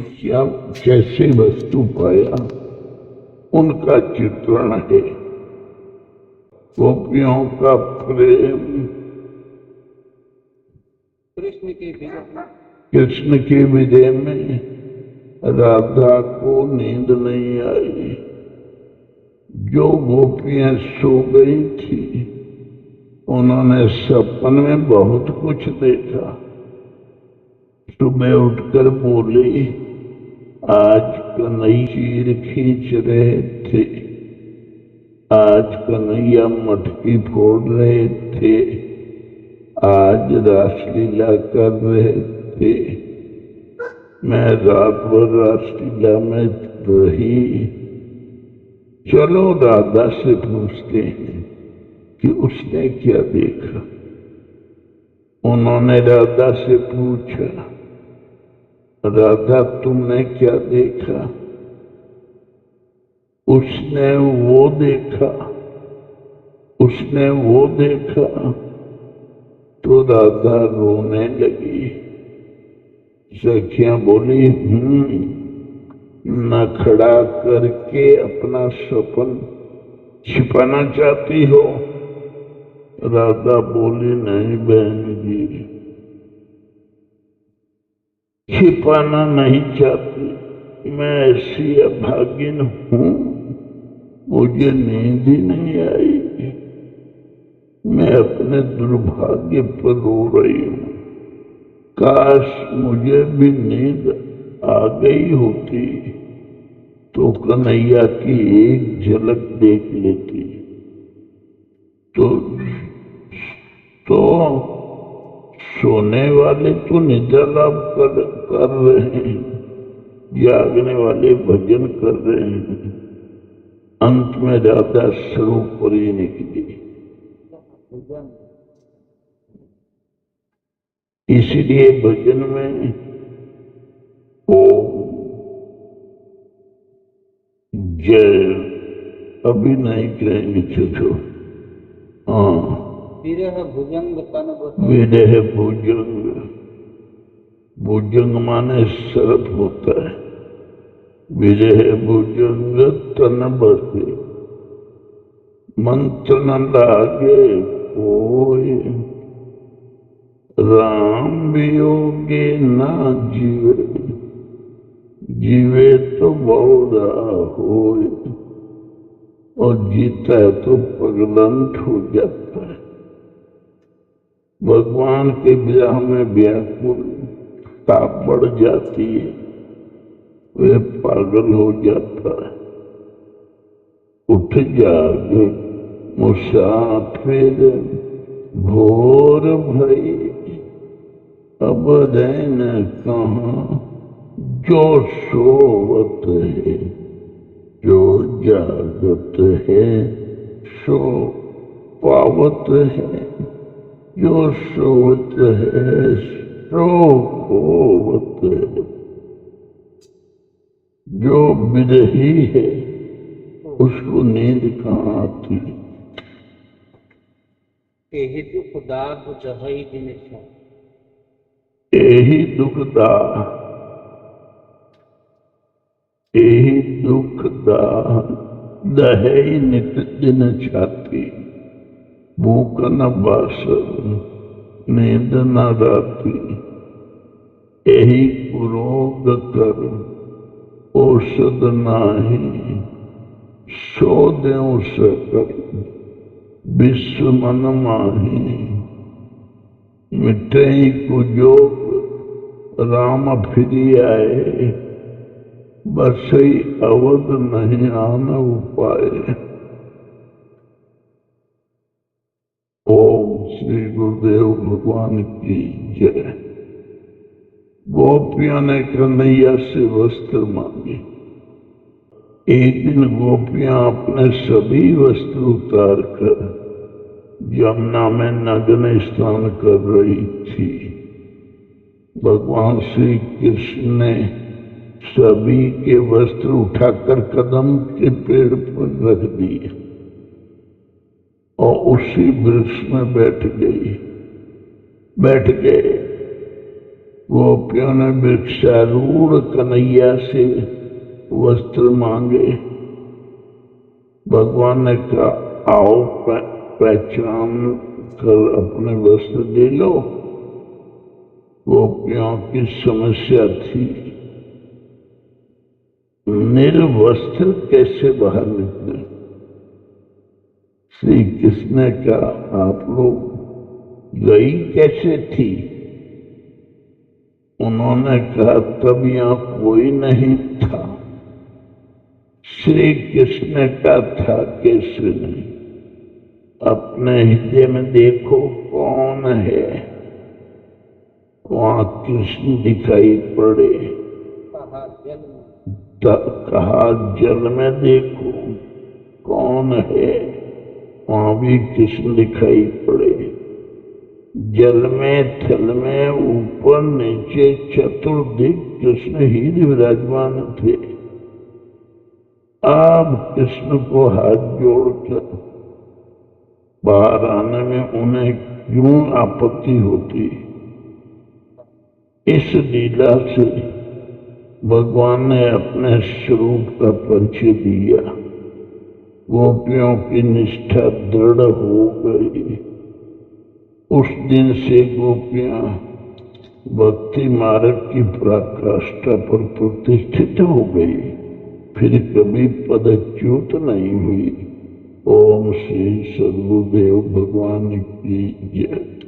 क्या कैसे वस्तु पाया उनका चित्रण है। गोपियों का प्रेम कृष्ण के विजय में राधा को नींद नहीं आई। जो गोपियां सो गई थी उन्होंने सपन में बहुत कुछ देखा। सुबह उठकर बोली, आज कन्हैया चीर खींच रहे थे, आज कन्हैया मटकी फोड़ रहे थे, आज रासलीला कर रहे थे। मैं रात भर रासलीला में रही। चलो राधा से पूछते हैं कि उसने क्या देखा। उन्होंने राधा से पूछा, राधा तुमने क्या देखा? उसने वो देखा, उसने वो देखा। तो राधा रोने लगी। सखियां बोली, नखड़ा करके अपना सपन छिपाना चाहती हो? राधा बोली, नहीं बहन जी, छिपाना नहीं चाहती। मैं ऐसी अभागिन हूं, मुझे नींद ही नहीं आई। मैं अपने दुर्भाग्य पर रो रही हूं। काश मुझे भी नींद आ गई होती तो कन्हैया की एक झलक देख लेती। तो सोने वाले तो निद्रा लाभ कर रहे हैं, जागने वाले भजन कर रहे हैं। अंत में राधा स्वरूप पर ही निकली। इसलिए भजन में ओम जय अभी नहीं कहेंगे छोटो। हाँ, विरह भुजंग तन विरह भुजंग, भुजंग माने सर्प होता है। विरह भुजंग तन बसे, मंत्र न लागे कोई, राम वियोगे ना जीवे, जीवे तो बहुरा होए। और जीता है तो पगलंत हो जाता है। भगवान के विरह में व्याकुलता बढ़ जाती है, वे पागल हो जाता है। उठ जाग मुसाफिर भोर भई, अब रैन कहाँ जो सोवत है, जो जागत है सो पावत है, जो सोवत है सो खोवत है। जो विरही है उसको नींद कहाँ आती है। यही दुख दाह जहई दिन सा, यही दुखदा, यही दुखदा दहई नित दिन छाती, भूख न बास नींद न राती। यही कुरोग कर औषध नाही, सो देव सकल विश्व मन माही। मिटई कुजोग राम फिरी आए, बसई अवध नहीं आन उपाय। ओम श्री गुरुदेव भगवान की जय। गोपियों ने कन्हैया से वस्त्र मांगे। एक दिन गोपियां अपने सभी वस्त्र उतार कर यमुना में नग्न स्नान कर रही थी। भगवान श्री कृष्ण ने सभी के वस्त्र उठाकर कदम के पेड़ पर रख दिए और उसी वृक्ष में बैठ गए। गोपियों ने भिक्षारूढ़ कन्हैया से वस्त्र मांगे। भगवान ने कहा आओ पहचान कर अपने वस्त्र दे लो। गोपियों की समस्या थी निर्वस्त्र कैसे बाहर निकले। श्री कृष्ण ने कहा आप लोग गई कैसे थी। उन्होंने कहा तब यहां कोई नहीं था। श्री कृष्ण का था कैसे नहीं। अपने हृदय में देखो कौन है। वहां कृष्ण दिखाई पड़े। कहा जल में, कहा जल में देखो कौन है। वहां भी कृष्ण दिखाई पड़े। जल में थल में ऊपर नीचे चतुर्दिक कृष्ण ही विराजमान थे। आप कृष्ण को हाथ जोड़कर बाहर आने में उन्हें क्यों आपत्ति होती। इस लीला से भगवान ने अपने स्वरूप का परिचय दिया। गोपियों की निष्ठा दृढ़ हो गई। उस दिन से गोपियां भक्ति मार्ग की पराकाष्ठा पर प्रतिष्ठित हो गई। फिर कभी पदच्युत नहीं हुई। ओम श्री सद्गुरुदेव भगवान की जय।